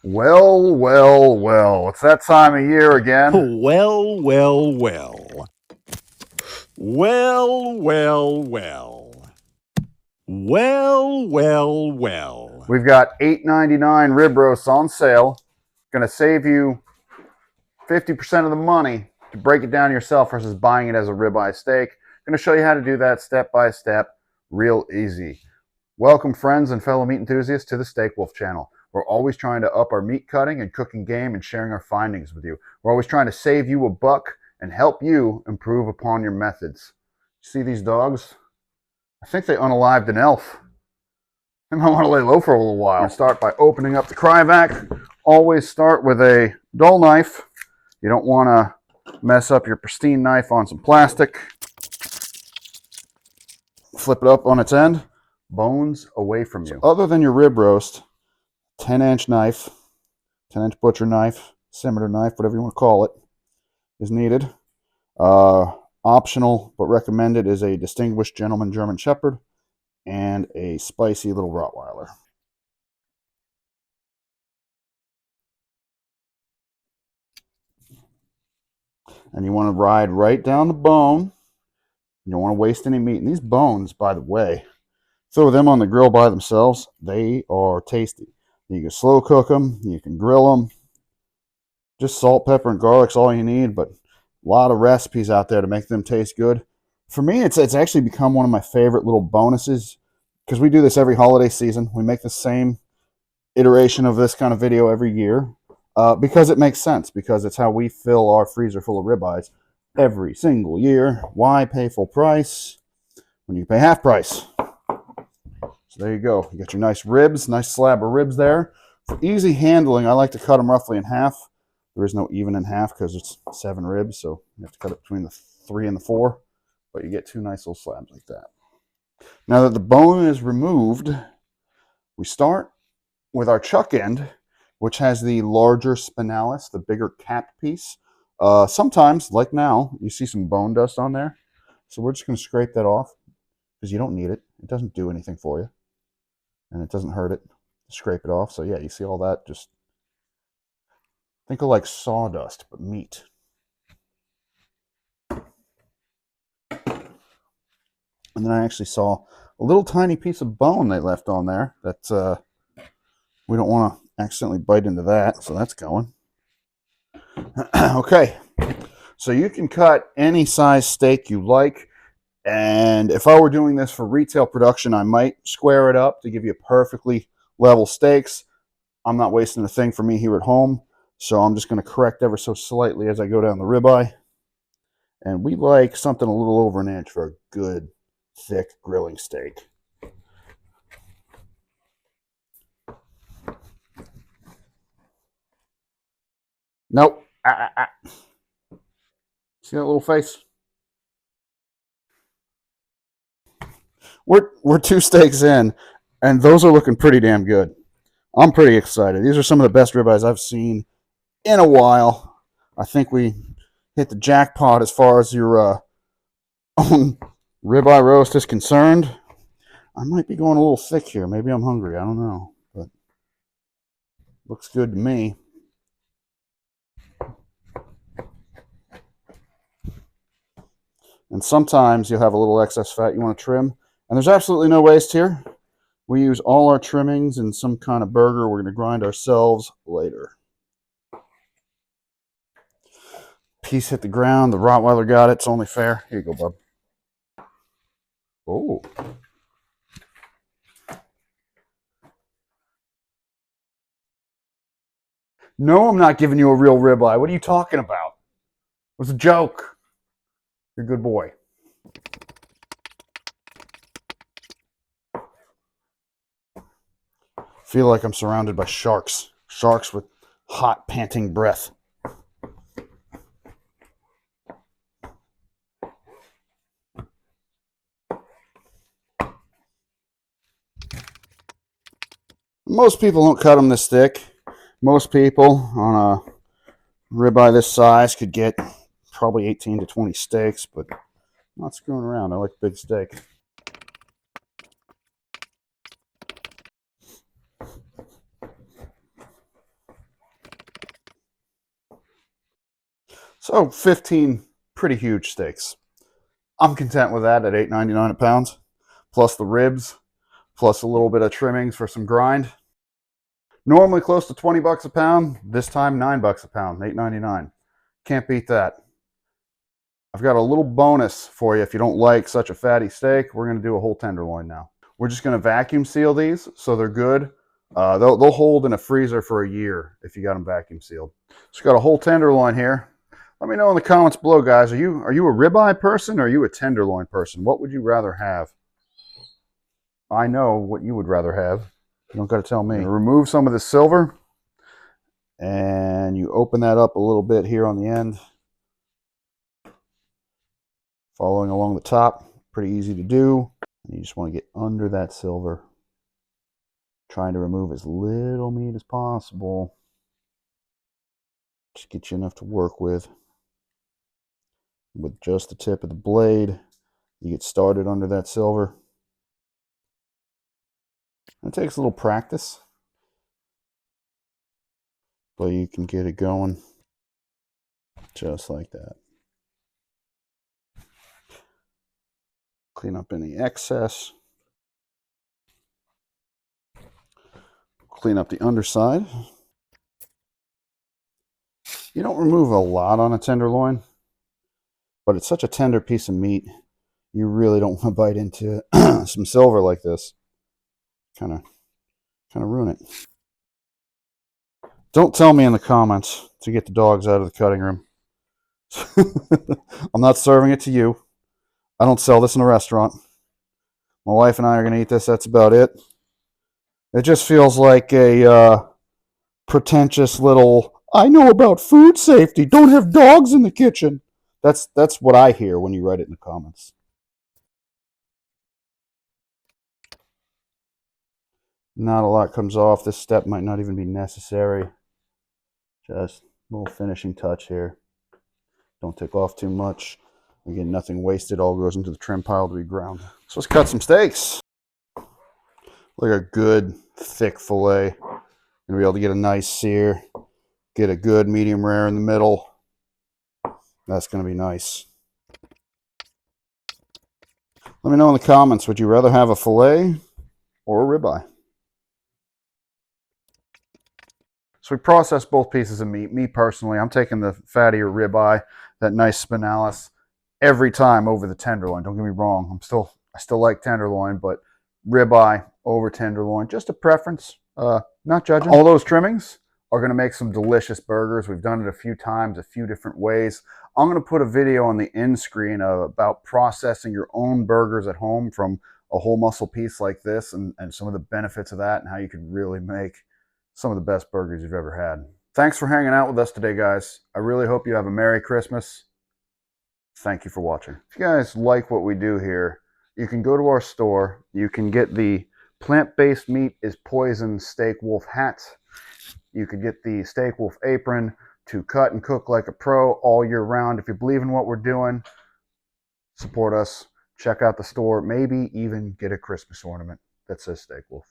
Well, well, well. It's that time of year again. Well, well, well. Well, well, well. Well, well, well. We've got $8.99 rib roasts on sale. Going to save you 50% of the money to break it down yourself versus buying it as a ribeye steak. Going to show you how to do that step by step, real easy. Welcome, friends and fellow meat enthusiasts, to the Steakwolf Channel. We're always trying to up our meat cutting and cooking game and sharing our findings with you. We're always trying to save you a buck and help you improve upon your methods. See these dogs? I think they unalived an elf. They might want to lay low for a little while. We're going to start by opening up the cryovac. Always start with a dull knife. You don't want to mess up your pristine knife on some plastic. Flip it up on its end. Bones away from you. So other than your rib roast, 10-inch knife, 10-inch butcher knife, scimitar knife, whatever you want to call it, is needed. Optional but recommended is a distinguished gentleman German Shepherd and a spicy little Rottweiler. And you want to ride right down the bone. You don't want to waste any meat. And these bones, by the way, throw them on the grill by themselves. They are tasty. You can slow cook them. You can grill them. Just salt, pepper, and garlic's all you need, but a lot of recipes out there to make them taste good. For me, it's actually become one of my favorite little bonuses because we do this every holiday season. We make the same iteration of this kind of video every year because it makes sense, because it's how we fill our freezer full of ribeyes every single year. Why pay full price when you pay half price? So there you go. You got your nice ribs, nice slab of ribs there. For easy handling, I like to cut them roughly in half. There is no even in half because it's 7 ribs, so you have to cut it between the 3 and the 4. But you get 2 nice little slabs like that. Now that the bone is removed, we start with our chuck end, which has the larger spinalis, the bigger cap piece. Sometimes, like now, you see some bone dust on there. So we're just going to scrape that off because you don't need it. It doesn't do anything for you. And it doesn't hurt it to scrape it off. So yeah, you see all that, just think of like sawdust, but meat. And then I actually saw a little tiny piece of bone they left on there that we don't want to accidentally bite into that, so that's going. Okay, so you can cut any size steak you like, and if I were doing this for retail production, I might square it up to give you perfectly level steaks. I'm not wasting a thing for me here at home. So I'm just going to correct ever so slightly as I go down the ribeye. And we like something a little over an inch for a good, thick grilling steak. Nope. See that little face? We're 2 steaks in, and those are looking pretty damn good. I'm pretty excited. These are some of the best ribeyes I've seen in a while. I think we hit the jackpot as far as your own ribeye roast is concerned. I might be going a little thick here. Maybe I'm hungry. I don't know. But looks good to me. And sometimes you'll have a little excess fat you want to trim. And there's absolutely no waste here. We use all our trimmings in some kind of burger we're going to grind ourselves later. Piece hit the ground. The Rottweiler got it. It's only fair. Here you go, bub. Oh. No, I'm not giving you a real ribeye. What are you talking about? It was a joke. You're a good boy. Feel like I'm surrounded by sharks. Sharks with hot, panting breath. Most people don't cut them this thick. Most people on a ribeye this size could get probably 18 to 20 steaks, but I'm not screwing around. I like big steak. So 15 pretty huge steaks. I'm content with that at $8.99 a pound, plus the ribs, plus a little bit of trimmings for some grind. Normally close to 20 bucks a pound, this time 9 bucks a pound, $8.99. Can't beat that. I've got a little bonus for you if you don't like such a fatty steak. We're going to do a whole tenderloin now. We're just going to vacuum seal these so they're good. They'll hold in a freezer for a year if you got them vacuum sealed. So got a whole tenderloin here. Let me know in the comments below, guys. Are you a ribeye person or are you a tenderloin person? What would you rather have? I know what you would rather have. You don't got to tell me. Remove some of the silver, and you open that up a little bit here on the end. Following along the top, pretty easy to do. You just want to get under that silver, trying to remove as little meat as possible. Just get you enough to work with. With just the tip of the blade, you get started under that silver. It takes a little practice, but you can get it going just like that. Clean up any excess. Clean up the underside. You don't remove a lot on a tenderloin, but it's such a tender piece of meat, you really don't want to bite into some silver like this. Kind of ruin it. Don't tell me in the comments to get the dogs out of the cutting room. I'm not serving it to you. I don't sell this in a restaurant. My wife and I are going to eat this. That's about it. It just feels like a pretentious little, I know about food safety. Don't have dogs in the kitchen. That's what I hear when you write it in the comments. Not a lot comes off. This step might not even be necessary. Just a little finishing touch here. Don't take off too much. Again, nothing wasted. All goes into the trim pile to be ground. So let's cut some steaks. Like a good thick fillet. Gonna be able to get a nice sear. Get a good medium rare in the middle. That's gonna be nice. Let me know in the comments, would you rather have a fillet or a ribeye? So we processed both pieces of meat. Me personally, I'm taking the fattier ribeye, that nice spinalis, every time over the tenderloin. Don't get me wrong. I still like tenderloin, but ribeye over tenderloin, just a preference. Not judging. All those trimmings are going to make some delicious burgers. We've done it a few times, a few different ways. I'm going to put a video on the end screen about processing your own burgers at home from a whole muscle piece like this, and some of the benefits of that and how you can really make some of the best burgers you've ever had. Thanks for hanging out with us today, guys. I really hope you have a Merry Christmas. Thank you for watching. If you guys like what we do here, you can go to our store. You can get the Plant-Based Meat is Poison Steakwolf hat. You could get the Steakwolf apron to cut and cook like a pro all year round. If you believe in what we're doing, support us. Check out the store. Maybe even get a Christmas ornament that says Steakwolf.